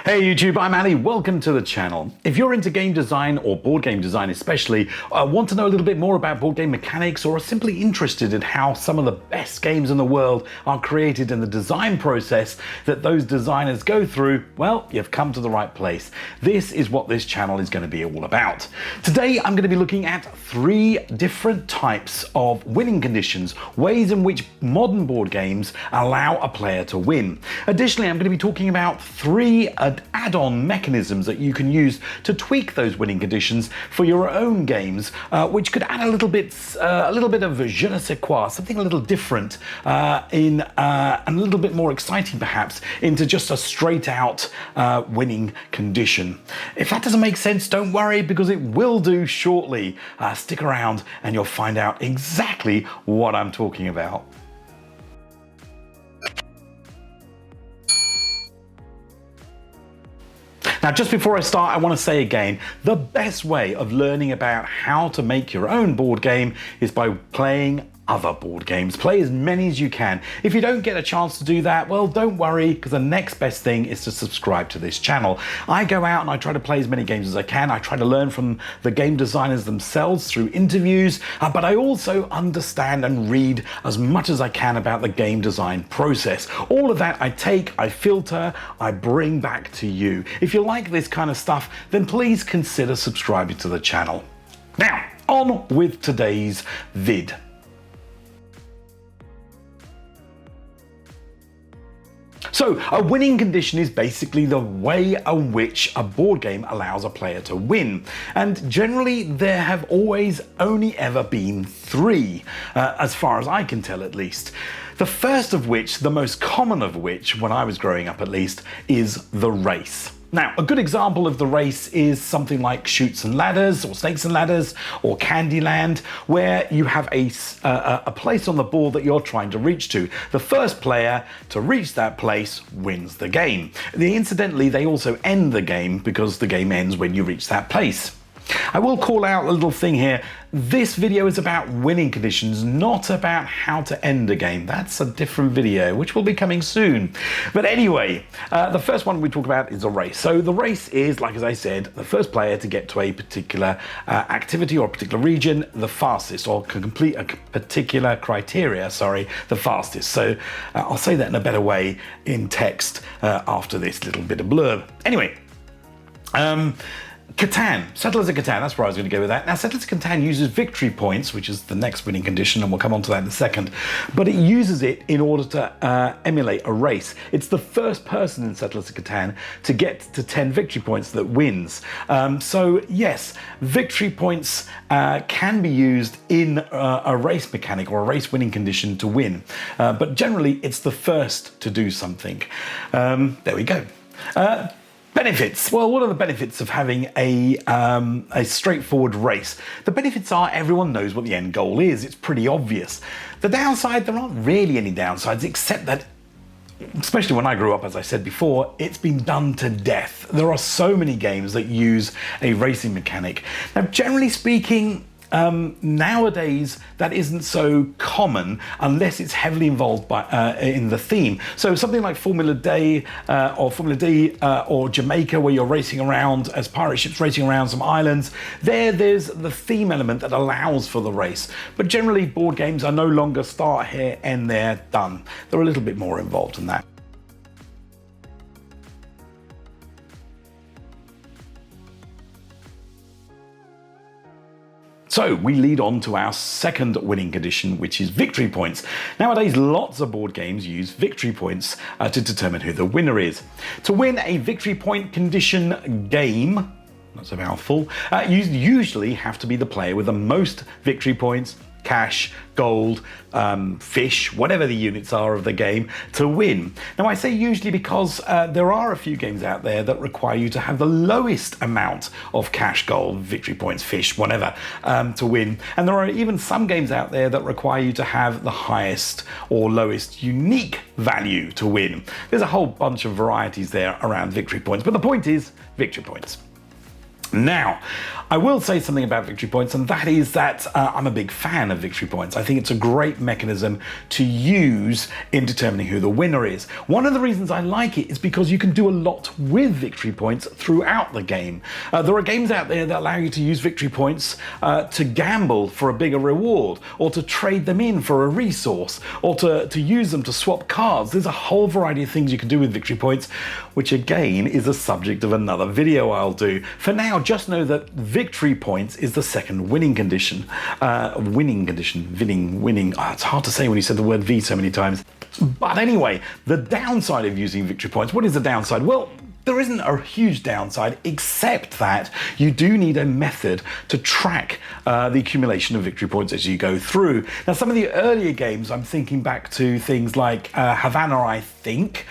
Hey YouTube, I'm Ali, welcome to the channel. If you're into game design or board game design especially, want to know a little bit more about board game mechanics or are simply interested in how some of the best games in the world are created in the design process that those designers go through, well, you've come to the right place. This is what this channel is going to be all about. Today I'm going to be looking at 3 different types of winning conditions, ways in which modern board games allow a player to win. Additionally, I'm going to be talking about 3 add-on mechanisms that you can use to tweak those winning conditions for your own games, which could add a little bit of je ne sais quoi, something a little different, and a little bit more exciting perhaps, into just a straight-out winning condition. If that doesn't make sense, don't worry, because it will do shortly. Stick around and you'll find out exactly what I'm talking about. Now, just before I start, I want to say again, the best way of learning about how to make your own board game is by playing other board games. Play as many as you can. If you don't get a chance to do that, well, don't worry, because the next best thing is to subscribe to this channel. I go out and I try to play as many games as I can. I try to learn from the game designers themselves through interviews, but I also understand and read as much as I can about the game design process. All of that I take, I filter, I bring back to you. If you like this kind of stuff, then please consider subscribing to the channel. Now, on with today's vid. So, a winning condition is basically the way in which a board game allows a player to win. And generally, there have always only ever been 3, as far as I can tell at least. The first of which, the most common of which, when I was growing up at least, is the race. Now, a good example of the race is something like Chutes and Ladders, or Snakes and Ladders, or Candyland, where you have a place on the board that you're trying to reach to. The first player to reach that place wins the game. Incidentally, they also end the game because the game ends when you reach that place. I will call out a little thing here. This video is about winning conditions, not about how to end a game. That's a different video, which will be coming soon. But anyway, the first one we talk about is a race. So the race is, like as I said, the first player to get to a particular activity or a particular region the fastest, or can complete a particular criteria, the fastest. So I'll say that in a better way in text after this little bit of blurb. Anyway, Catan, Settlers of Catan, that's where I was going to go with that. Now, Settlers of Catan uses victory points, which is the next winning condition, and we'll come on to that in a second, but it uses it in order to emulate a race. It's the first person in Settlers of Catan to get to 10 victory points that wins. So yes, victory points can be used in a race mechanic or a race winning condition to win, but generally it's the first to do something. There we go. Benefits. Well, what are the benefits of having a straightforward race? The benefits are everyone knows what the end goal is. It's pretty obvious. The downside, there aren't really any downsides, except that, especially when I grew up, as I said before, it's been done to death. There are so many games that use a racing mechanic. Now, generally speaking, nowadays that isn't so common unless it's heavily involved in the theme. So something like Formula D or Jamaica, where you're racing around as pirate ships racing around some islands, there's the theme element that allows for the race. But generally board games are no longer start here, end there, done. They're a little bit more involved than that. So we lead on to our second winning condition, which is victory points. Nowadays, lots of board games use victory points to determine who the winner is. To win a victory point condition game, that's a mouthful, you usually have to be the player with the most victory points, cash, gold, fish, whatever the units are of the game, to win. Now, I say usually because there are a few games out there that require you to have the lowest amount of cash, gold, victory points, fish, whatever, to win. And there are even some games out there that require you to have the highest or lowest unique value to win. There's a whole bunch of varieties there around victory points, but the point is victory points. Now, I will say something about victory points, and that is that I'm a big fan of victory points. I think it's a great mechanism to use in determining who the winner is. One of the reasons I like it is because you can do a lot with victory points throughout the game. There are games out there that allow you to use victory points to gamble for a bigger reward, or to trade them in for a resource, or to use them to swap cards. There's a whole variety of things you can do with victory points, which again is a subject of another video I'll do. For now, just know that victory points is the second winning condition. Winning. Oh, it's hard to say when you said the word V so many times. But anyway, the downside of using victory points, what is the downside? Well, there isn't a huge downside, except that you do need a method to track the accumulation of victory points as you go through. Now, some of the earlier games, I'm thinking back to things like Havana, I think,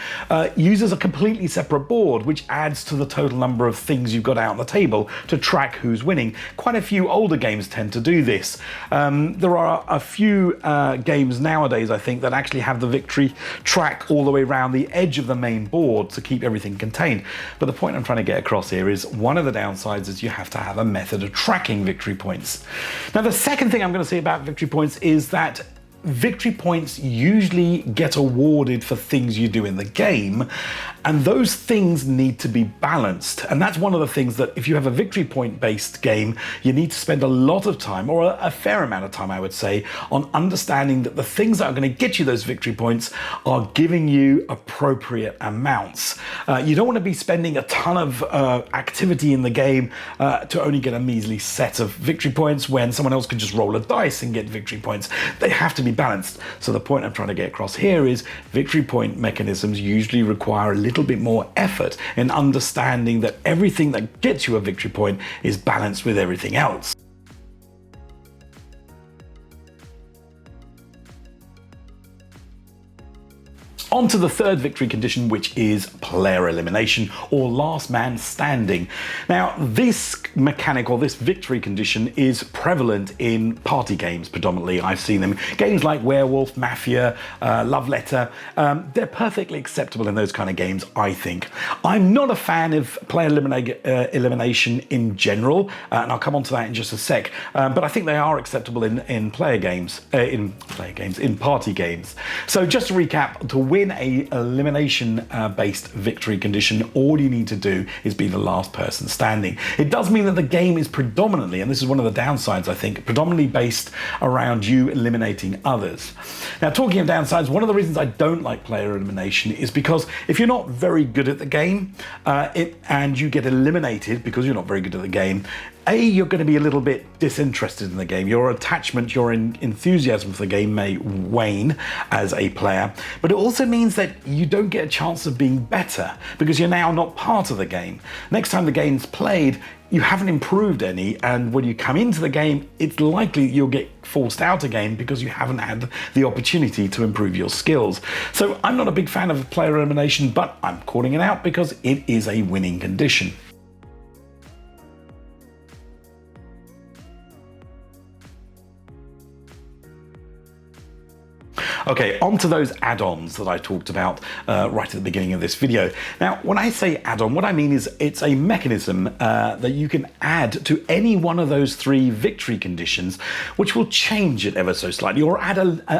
uses a completely separate board, which adds to the total number of things you've got out on the table to track who's winning. Quite a few older games tend to do this. There are a few games nowadays, I think, that actually have the victory track all the way around the edge of the main board to keep everything contained. But the point I'm trying to get across here is one of the downsides is you have to have a method of tracking victory points. Now, the second thing I'm going to say about victory points is that victory points usually get awarded for things you do in the game, and those things need to be balanced. And that's one of the things that if you have a victory point based game, you need to spend a lot of time, or a fair amount of time I would say, on understanding that the things that are going to get you those victory points are giving you appropriate amounts. You don't want to be spending a ton of activity in the game to only get a measly set of victory points when someone else could just roll a dice and get victory points. They have to be balanced. So the point I'm trying to get across here is victory point mechanisms usually require a little bit more effort in understanding that everything that gets you a victory point is balanced with everything else. On to the third victory condition, which is player elimination, or last man standing. Now, this mechanic, or this victory condition, is prevalent in party games predominantly. I've seen them. Games like Werewolf, Mafia, Love Letter, they're perfectly acceptable in those kind of games, I think. I'm not a fan of player elimination in general, and I'll come on to that in just a sec, but I think they are acceptable in party games. So just to recap, to win a elimination based victory condition, all you need to do is be the last person standing. It does mean that the game is predominantly, and this is one of the downsides I think, predominantly based around you eliminating others. Now, talking of downsides, one of the reasons I don't like player elimination is because if you're not very good at the game and you get eliminated because you're not very good at the game, you're going to be a little bit disinterested in the game. Your attachment, your enthusiasm for the game may wane as a player, but it also means that you don't get a chance of being better because you're now not part of the game. Next time the game's played, you haven't improved any, and when you come into the game, it's likely you'll get forced out again because you haven't had the opportunity to improve your skills. So I'm not a big fan of player elimination, but I'm calling it out because it is a winning condition. Okay, on to those add-ons that I talked about right at the beginning of this video. Now, when I say add-on, what I mean is it's a mechanism that you can add to any one of those three victory conditions, which will change it ever so slightly, or add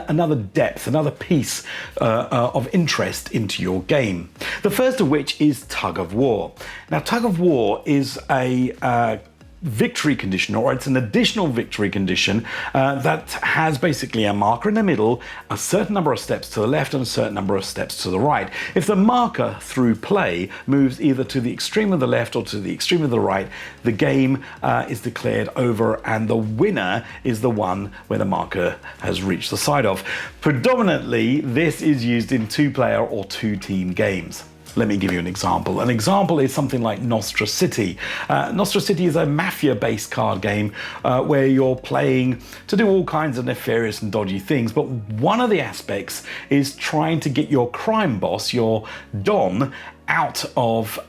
another depth, another piece of interest into your game. The first of which is Tug of War. Now, Tug of War is a victory condition, or it's an additional victory condition that has basically a marker in the middle, a certain number of steps to the left and a certain number of steps to the right. If the marker through play moves either to the extreme of the left or to the extreme of the right, the game is declared over, and the winner is the one where the marker has reached the side of. Predominantly, this is used in two-player or two-team games. Let me give you an example. An example is something like Nostra City. Nostra City is a mafia-based card game where you're playing to do all kinds of nefarious and dodgy things, but one of the aspects is trying to get your crime boss, your Don, out of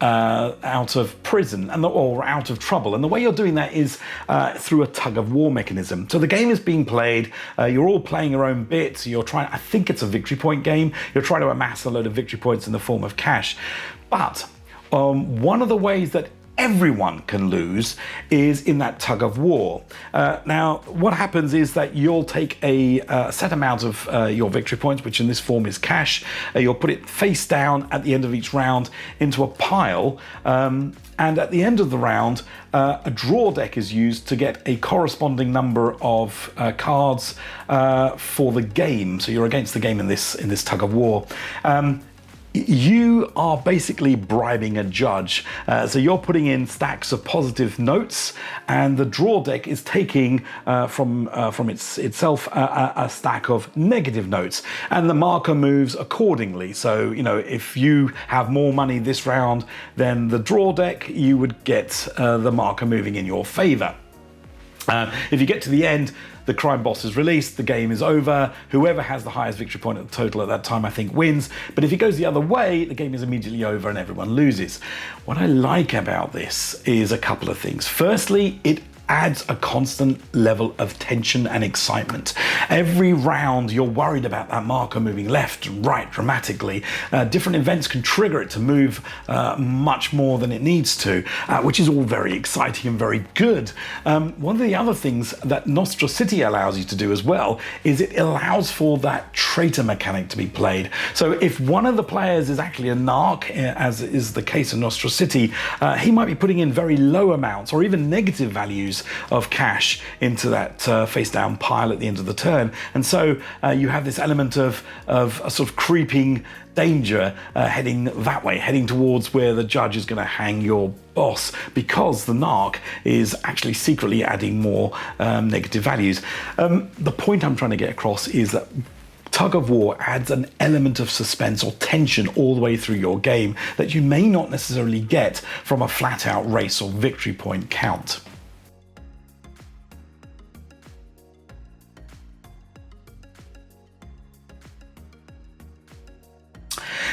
prison or out of trouble. And the way you're doing that is through a tug of war mechanism. So the game is being played, you're all playing your own bits, you're trying, I think it's a victory point game, you're trying to amass a load of victory points in the form of cash. But one of the ways that everyone can lose is in that tug of war. Now, what happens is that you'll take a set amount of your victory points, which in this form is cash. You'll put it face down at the end of each round into a pile. And at the end of the round, a draw deck is used to get a corresponding number of cards for the game. So you're against the game in this tug of war. You are basically bribing a judge. So you're putting in stacks of positive notes, and the draw deck is taking from itself a stack of negative notes, and the marker moves accordingly. So, you know, if you have more money this round than the draw deck, you would get the marker moving in your favor. If you get to the end, the crime boss is released, the game is over. Whoever has the highest victory point at the total at that time, I think, wins. But if it goes the other way, the game is immediately over and everyone loses. What I like about this is a couple of things. Firstly, it adds a constant level of tension and excitement. Every round you're worried about that marker moving left and right dramatically. Different events can trigger it to move much more than it needs to, which is all very exciting and very good. One of the other things that Nostra City allows you to do as well is it allows for that traitor mechanic to be played. So if one of the players is actually a narc, as is the case in Nostra City, he might be putting in very low amounts or even negative values of cash into that face down pile at the end of the turn. And so you have this element of a sort of creeping danger heading that way, heading towards where the judge is going to hang your boss, because the narc is actually secretly adding more negative values. The point I'm trying to get across is that Tug of War adds an element of suspense or tension all the way through your game that you may not necessarily get from a flat-out race or victory point count.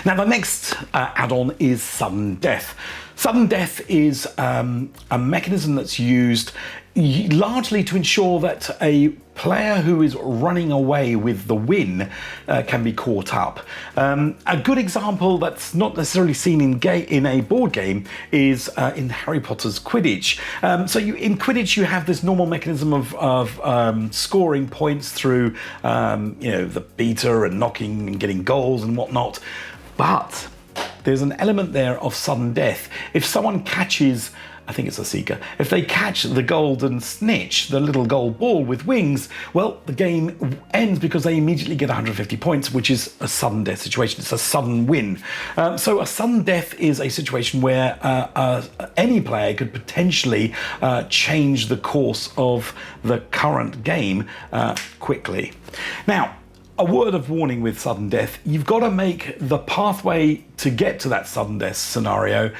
Now, the next add-on is Sudden Death. Sudden Death is a mechanism that's used largely to ensure that a player who is running away with the win can be caught up. A good example that's not necessarily seen in a board game is in Harry Potter's Quidditch. In Quidditch, you have this normal mechanism of scoring points through the beater and knocking and getting goals and whatnot. But there's an element there of sudden death. If someone catches, I think it's a seeker, if they catch the golden snitch, the little gold ball with wings, well, the game ends because they immediately get 150 points, which is a sudden death situation. It's a sudden win. So a sudden death is a situation where any player could potentially change the course of the current game quickly. Now, a word of warning with sudden death: you've got to make the pathway to get to that sudden death scenario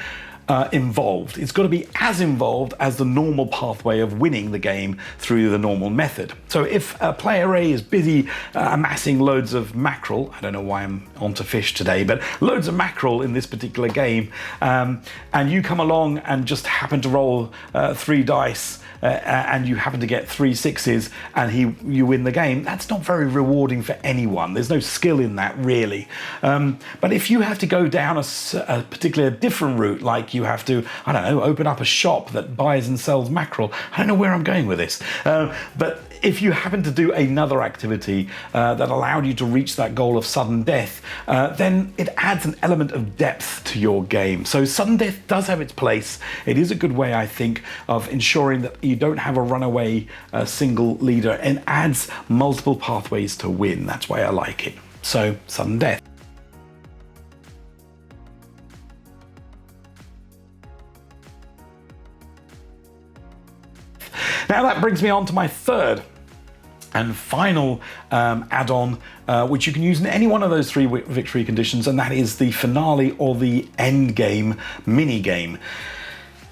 involved. It's got to be as involved as the normal pathway of winning the game through the normal method. So if player A is busy amassing loads of mackerel, I don't know why I'm onto fish today, but loads of mackerel in this particular game, and you come along and just happen to roll 3 dice and you happen to get 3 sixes and you win the game, that's not very rewarding for anyone. There's no skill in that, really. But if you have to go down a particular different route, like you have to, I don't know, open up a shop that buys and sells mackerel. I don't know where I'm going with this. But if you happen to do another activity that allowed you to reach that goal of sudden death, then it adds an element of depth to your game. So sudden death does have its place. It is a good way, I think, of ensuring that you don't have a runaway single leader, and adds multiple pathways to win. That's why I like it. So sudden death. Now that brings me on to my third and final add-on, which you can use in any one of those 3 victory conditions, and that is the finale or the end game mini game.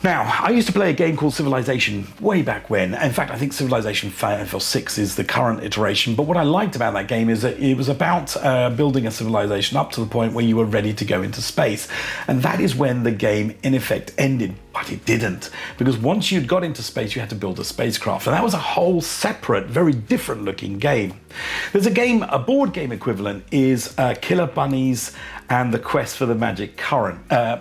Now, I used to play a game called Civilization way back when. In fact, I think Civilization 5 or 6 is the current iteration. But what I liked about that game is that it was about building a civilization up to the point where you were ready to go into space. And that is when the game, in effect, ended. By But it didn't, because once you'd got into space, you had to build a spacecraft, and that was a whole separate, very different looking game. There's a board game equivalent is Killer Bunnies and the Quest for the Magic Carrot. There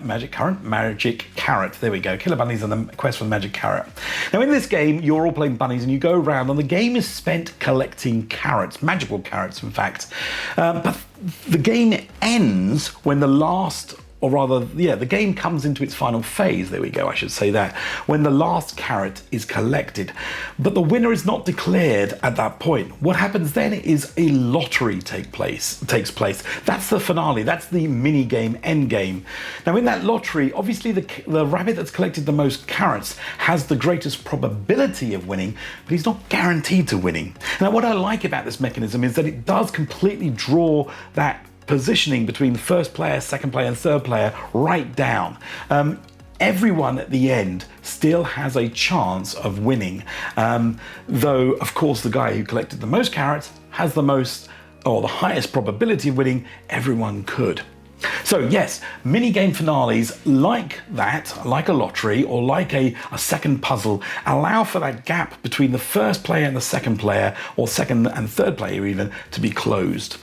we go. Killer Bunnies and the Quest for the Magic Carrot. Now, in this game, you're all playing bunnies, and you go around, and the game is spent collecting carrots, magical carrots, in fact. But the game ends when the game comes into its final phase, there we go, I should say that, when the last carrot is collected. But the winner is not declared at that point. What happens then is a lottery takes place. That's the finale, that's the mini game end game. Now, in that lottery, obviously the rabbit that's collected the most carrots has the greatest probability of winning, but he's not guaranteed to winning. Now, what I like about this mechanism is that it does completely draw that positioning between the first player, second player, and third player right down. Everyone at the end still has a chance of winning, though of course the guy who collected the most carrots has the highest probability of winning. Everyone could. So yes, mini-game finales like that, like a lottery or like a second puzzle, allow for that gap between the first player and the second player, or second and third player even, to be closed.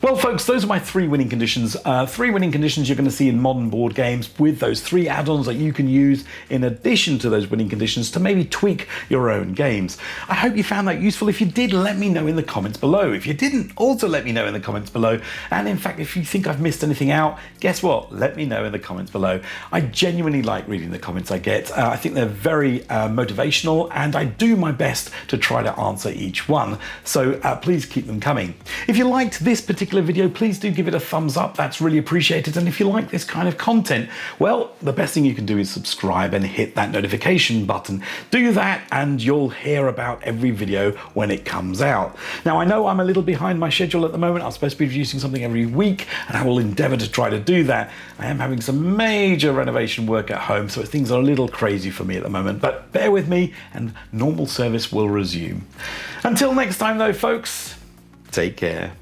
Well, folks, those are my 3 winning conditions. 3 winning conditions you're going to see in modern board games, with those 3 add-ons that you can use in addition to those winning conditions to maybe tweak your own games. I hope you found that useful. If you did, let me know in the comments below. If you didn't, also let me know in the comments below. And in fact, if you think I've missed anything out, guess what? Let me know in the comments below. I genuinely like reading the comments I get. I think they're very motivational, and I do my best to try to answer each one. So please keep them coming. If you liked this particular video, please do give it a thumbs up. That's really appreciated. And if you like this kind of content, well, the best thing you can do is subscribe and hit that notification button. Do that and you'll hear about every video when it comes out. Now, I know I'm a little behind my schedule at the moment. I'm supposed to be producing something every week, and I will endeavor to try to do that. I am having some major renovation work at home, so things are a little crazy for me at the moment, but bear with me and normal service will resume. Until next time though, folks, take care.